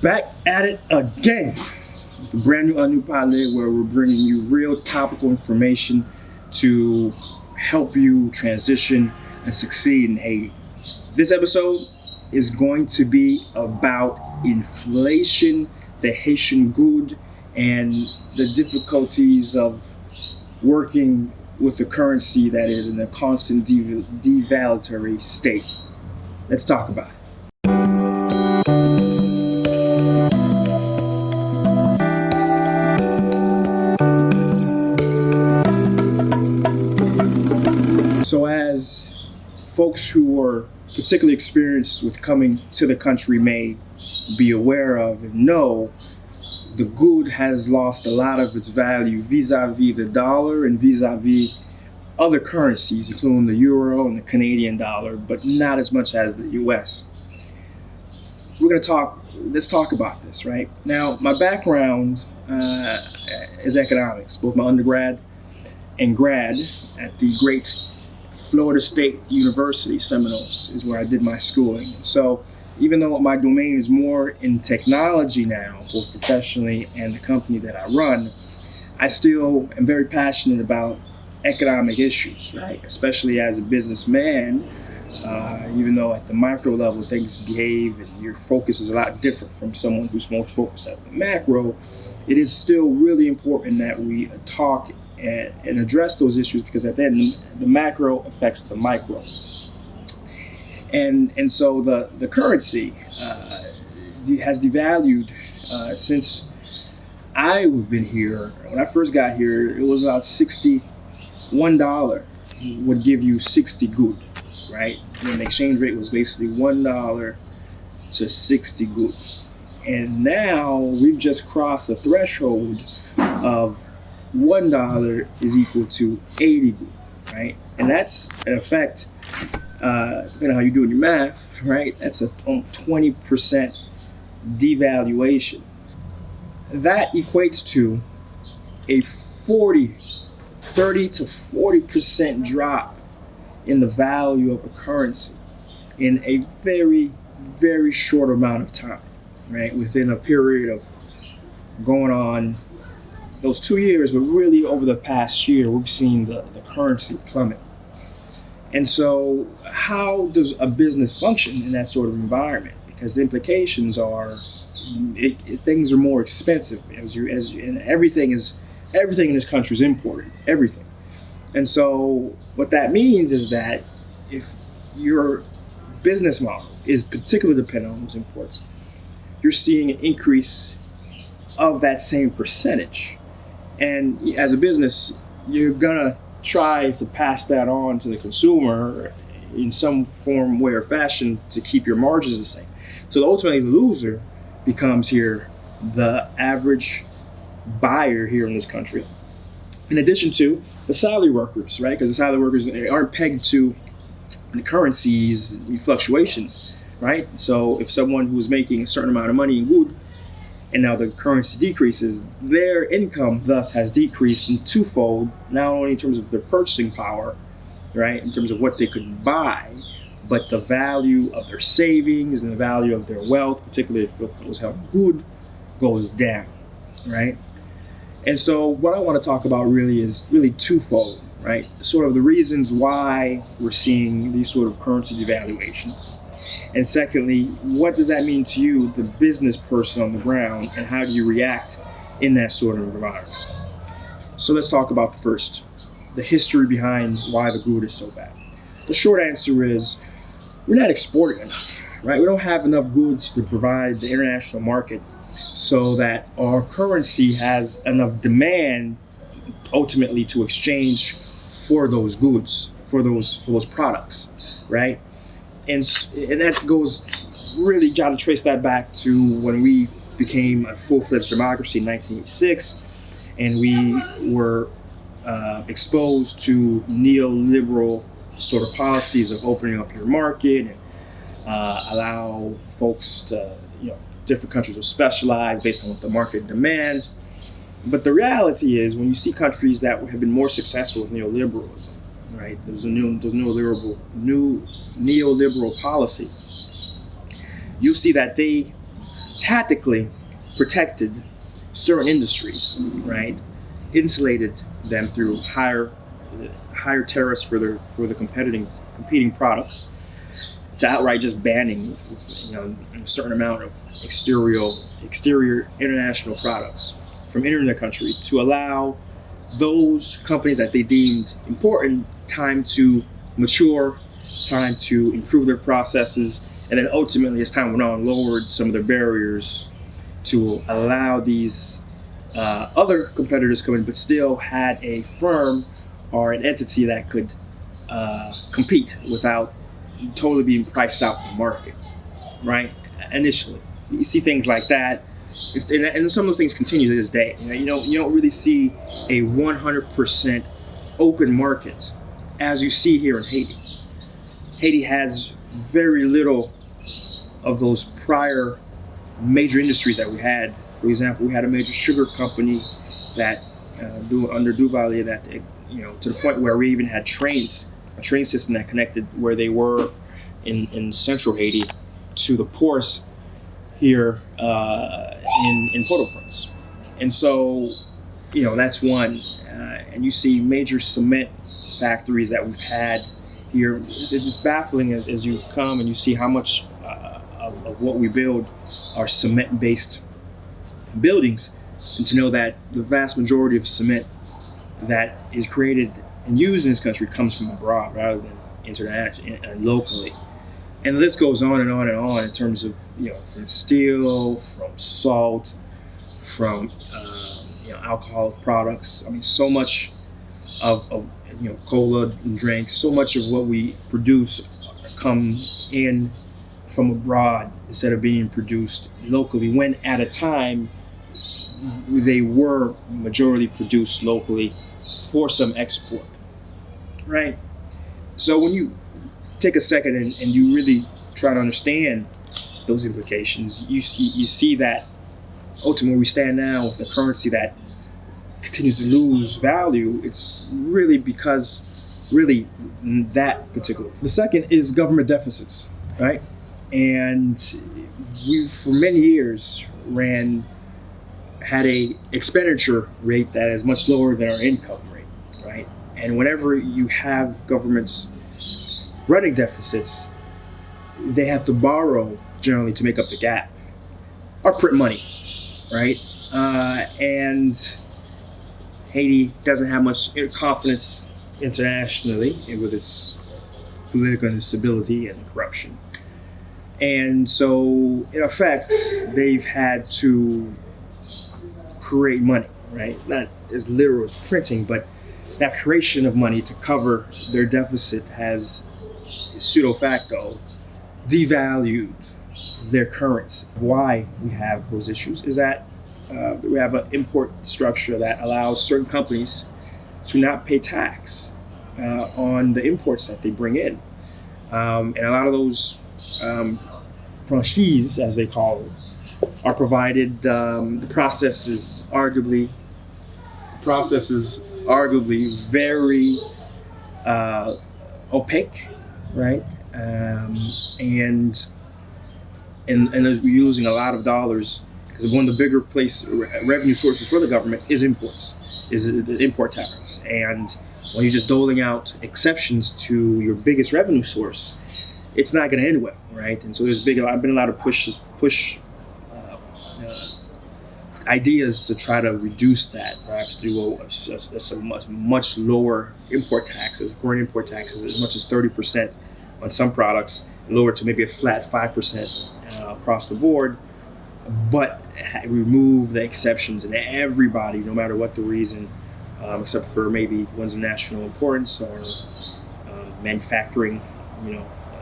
Back at it again. Brand new Untitled, where we're bringing you real topical information to help you transition and succeed in Haiti. This episode is going to be about inflation, the Haitian Gourdes, and the difficulties of working with the currency that is in a constant devaluatory state. Let's talk about it. So as folks who are particularly experienced with coming to the country may be aware of and know, the gourd has lost a lot of its value vis-a-vis the dollar and vis-a-vis other currencies, including the euro and the Canadian dollar, but not as much as the US. Let's talk about this, right? Now, my background is economics, both my undergrad and grad at the great Florida State University, Seminoles, is where I did my schooling. So even though my domain is more in technology now, both professionally and the company that I run, I still am very passionate about economic issues, right? Especially as a businessman, even though at the micro level things behave and your focus is a lot different from someone who's more focused at the macro, it is still really important that we talk and address those issues, because at the end, the macro affects the micro. And so the currency has devalued since I've been here. When I first got here, it was about $61 would give you 60 gourdes, right? And the exchange rate was basically $1 to 60 gourdes. And now we've just crossed a threshold of $1 is equal to 80 gourdes, right? And that's in effect, depending on how you're doing your math, right? That's a 20% devaluation. That equates to a 30 to 40% drop in the value of a currency in a very, very short amount of time, right? Within a period of going on those 2 years, but really over the past year, we've seen the currency plummet. And so how does a business function in that sort of environment? Because the implications are things are more expensive and everything in this country is imported, everything. And so what that means is that if your business model is particularly dependent on those imports, you're seeing an increase of that same percentage. And as a business, you're gonna try to pass that on to the consumer in some form, way, or fashion to keep your margins the same. So ultimately, the loser becomes here the average buyer here in this country. In addition to the salary workers, right? Because the salary workers aren't pegged to the currencies fluctuations, right? So if someone who's making a certain amount of money in gourd, and now the currency decreases, their income thus has decreased in twofold, not only in terms of their purchasing power, right, in terms of what they could buy, but the value of their savings and the value of their wealth, particularly if it was held gourd, goes down, right? And so what I want to talk about really is twofold, right? Sort of the reasons why we're seeing these sort of currency devaluations. And secondly, what does that mean to you, the business person on the ground, and how do you react in that sort of environment? So let's talk about the history behind why the gourd is so bad. The short answer is we're not exporting enough, right? We don't have enough goods to provide the international market so that our currency has enough demand ultimately to exchange for those goods, for those products, right? And that goes, really got to trace that back to when we became a full-fledged democracy in 1986, and we were exposed to neoliberal sort of policies of opening up your market and allow folks to, different countries will specialize based on what the market demands. But the reality is, when you see countries that have been more successful with neoliberalism, right? Those neoliberal policies. You see that they tactically protected certain industries, right? Insulated them through higher tariffs for the competing products, to outright just banning, a certain amount of exterior international products from entering the country, to allow those companies that they deemed important time to mature, time to improve their processes, and then ultimately, as time went on, lowered some of their barriers to allow these other competitors come in, but still had a firm or an entity that could compete without totally being priced out the market, right? Initially, you see things like that, and some of the things continue to this day. You don't really see a 100% open market as you see here in Haiti. Haiti has very little of those prior major industries that we had. For example, we had a major sugar company that under Devaluation, that to the point where we even had a train system that connected where they were in central Haiti to the ports here in Port-au-Prince. And so, that's one. And you see major cement factories that we've had here. It's baffling as you come and you see how much of what we build are cement-based buildings, and to know that the vast majority of cement that is created and used in this country comes from abroad rather than internationally and locally. And the list goes on and on and on in terms of, from steel, from salt, from alcoholic products. I mean, so much of cola and drinks, so much of what we produce come in from abroad instead of being produced locally, when at a time they were majority produced locally for some export, right? So when you take a second and you really try to understand those implications, you see that ultimately we stand now with a currency that continues to lose value. It's really because that particular. The second is government deficits, right? And we, for many years, had a expenditure rate that is much lower than our income rate, right? And whenever you have governments running deficits, they have to borrow generally to make up the gap, or print money, right? And Haiti doesn't have much confidence internationally with its political instability and corruption. And so, in effect, they've had to create money, right? Not as literal as printing, but that creation of money to cover their deficit has pseudo facto devalued their currency. Why we have those issues is that we have an import structure that allows certain companies to not pay tax on the imports that they bring in. And a lot of those franchises, as they call it, are provided. The process is arguably very opaque, right? And we're using a lot of dollars, because one of the bigger revenue sources for the government is imports, is the import tariffs. And when you're just doling out exceptions to your biggest revenue source, it's not going to end well, right? And so there's been a lot of push ideas to try to reduce that, perhaps through a much lower import taxes, foreign import taxes, as much as 30% on some products, and lower to maybe a flat 5% across the board, but remove the exceptions, and everybody, no matter what the reason, except for maybe ones of national importance or manufacturing,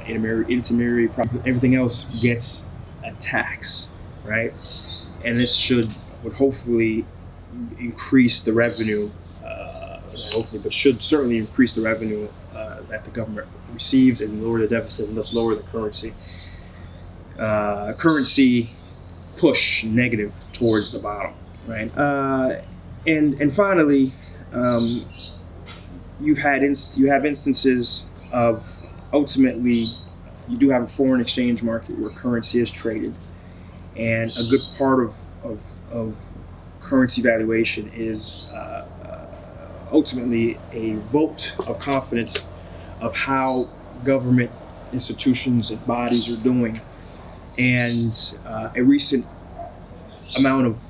intermediary, everything else gets a tax, right? And this would hopefully increase the revenue, but should certainly increase the revenue that the government receives, and lower the deficit, and thus lower the currency push negative towards the bottom, right? And finally, you have instances of, ultimately, you do have a foreign exchange market where currency is traded, And a good part of currency valuation is ultimately a vote of confidence of how government institutions and bodies are doing. And a recent amount of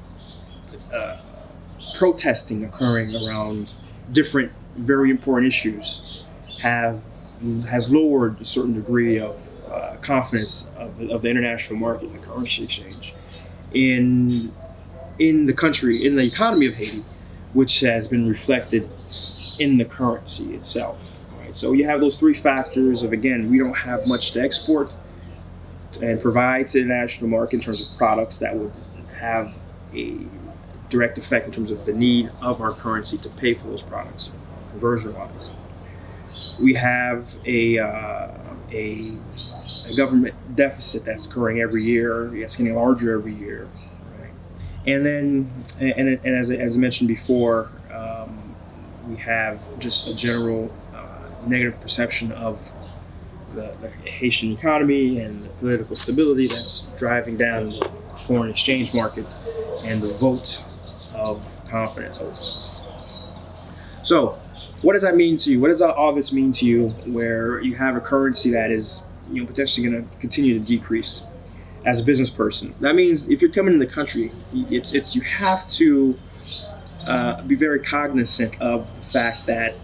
protesting occurring around different very important issues has lowered a certain degree of confidence of the international market, the currency exchange, in the country, in the economy of Haiti, which has been reflected in the currency itself. Right? So you have those three factors of, again, we don't have much to export and provide to the international market in terms of products that would have a direct effect in terms of the need of our currency to pay for those products, conversion-wise. We have a government deficit that's occurring every year. It's getting larger every year. Right? And then, and as I mentioned before, we have just a general negative perception of the Haitian economy and the political stability that's driving down the foreign exchange market and the vote of confidence ultimately. So, what does that mean to you? What does all this mean to you, where you have a currency that is, potentially going to continue to decrease as a business person? That means if you're coming to the country, it's you have to be very cognizant of the fact that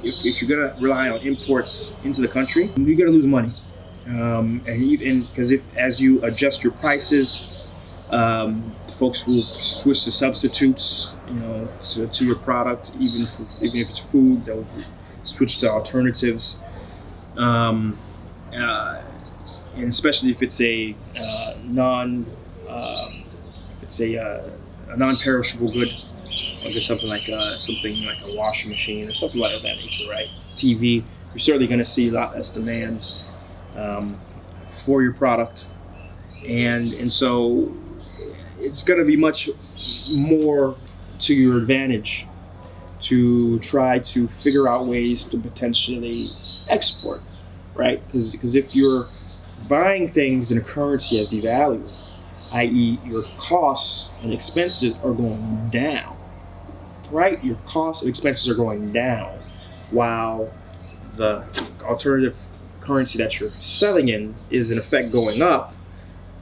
if you're going to rely on imports into the country, you're going to lose money. And because as you adjust your prices, folks will switch to substitutes, to your product. Even if it's food, they'll switch to alternatives. And especially if it's a non-perishable good, like something like a washing machine or something like that nature, right? TV, you're certainly going to see a lot less demand for your product, and so it's going to be much more to your advantage to try to figure out ways to potentially export, right? Because if you're buying things in a currency as devalued, i.e. your costs and expenses are going down, right? Your costs and expenses are going down while the alternative currency that you're selling in is in effect going up.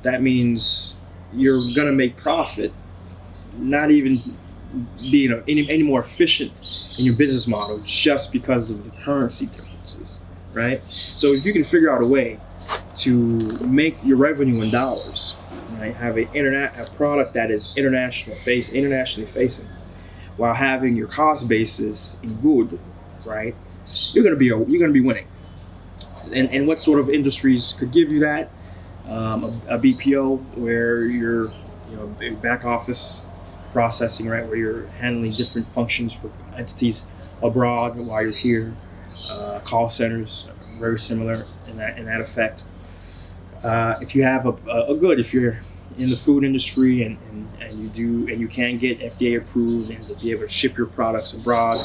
That means you're going to make profit, not even being any more efficient in your business model just because of the currency differences, right? So if you can figure out a way to make your revenue in dollars, right, have a product that is internationally facing, while having your cost basis in good, right, you're going to be winning. And what sort of industries could give you that? A BPO, where you're back office processing, right, where you're handling different functions for entities abroad while you're here. Call centers, very similar in that effect. If you have if you're in the food industry and you can get FDA approved and to be able to ship your products abroad.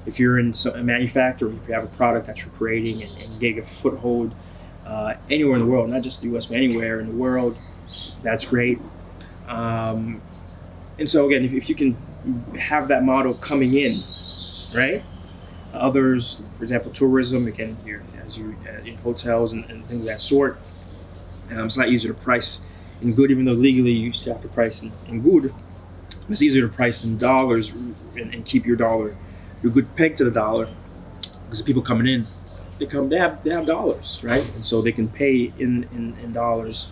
If you're in manufacturing, if you have a product that you're creating and getting a foothold anywhere in the world, not just the US, but anywhere in the world, that's great. And so again, if you can have that model coming in, right? Others, for example, tourism, again, in hotels and things of that sort, it's not easier to price in good, even though legally you used to have to price in good. It's easier to price in dollars and keep your good pegged to the dollar, because the people coming in, they have dollars, right? And so they can pay in dollars,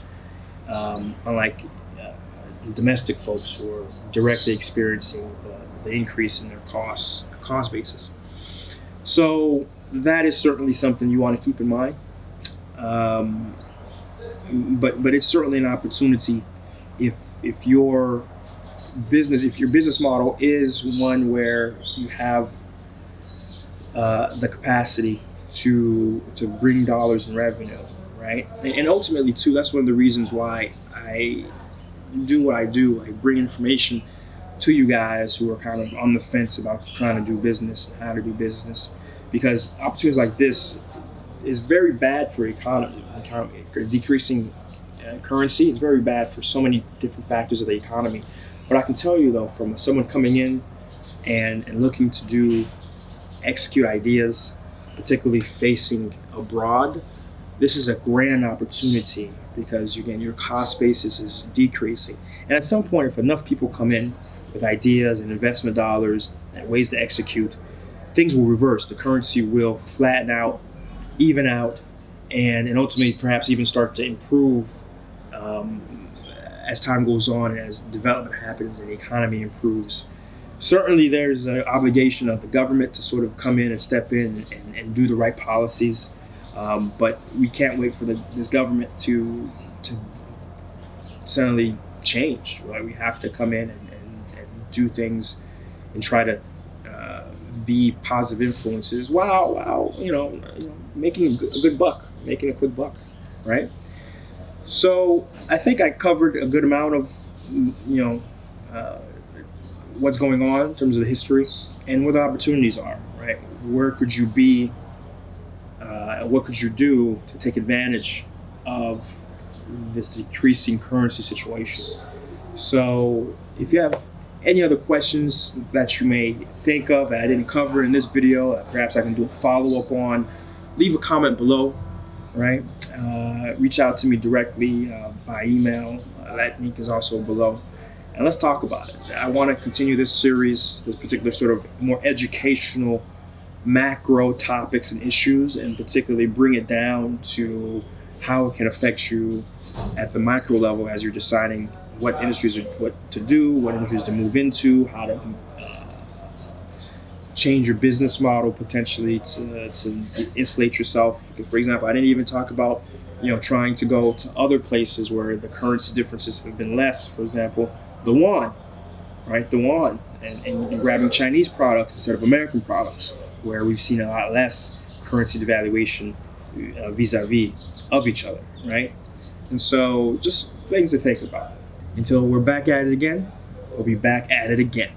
unlike domestic folks who are directly experiencing the increase in their cost basis. So that is certainly something you want to keep in mind. But it's certainly an opportunity if your business model is one where you have the capacity to bring dollars in revenue, right? And ultimately too, that's one of the reasons why I do what I do. I bring information to you guys who are kind of on the fence about trying to do business and how to do business, because opportunities like this is very bad for economy, decreasing currency. It's very bad for so many different factors of the economy. But I can tell you though, from someone coming in and looking to execute ideas, particularly facing abroad, this is a grand opportunity because again, your cost basis is decreasing. And at some point, if enough people come in with ideas and investment dollars and ways to execute, things will reverse. The currency will flatten out, even out, and ultimately perhaps even start to improve as time goes on and as development happens and the economy improves. Certainly there's an obligation of the government to sort of come in and step in and do the right policies. But we can't wait for this government to suddenly change. Right? We have to come in and do things and try to be positive influences while making a good buck, making a quick buck, right? So I think I covered a good amount of what's going on in terms of the history and where the opportunities are, right? Where could you be? What could you do to take advantage of this decreasing currency situation? So if you have any other questions that you may think of that I didn't cover in this video, perhaps I can do a follow-up on, leave a comment below, right? Reach out to me directly by email. That link is also below. And let's talk about it. I want to continue this series, this particular sort of more educational macro topics and issues, and particularly bring it down to how it can affect you at the micro level as you're deciding what industries are what to do, what industries to move into, how to change your business model potentially to insulate yourself. Because, for example, I didn't even talk about trying to go to other places where the currency differences have been less. For example, the yuan, right? The yuan, and grabbing Chinese products instead of American products, where we've seen a lot less currency devaluation vis-a-vis of each other, right? And so just things to think about. Until we're back at it again, we'll be back at it again.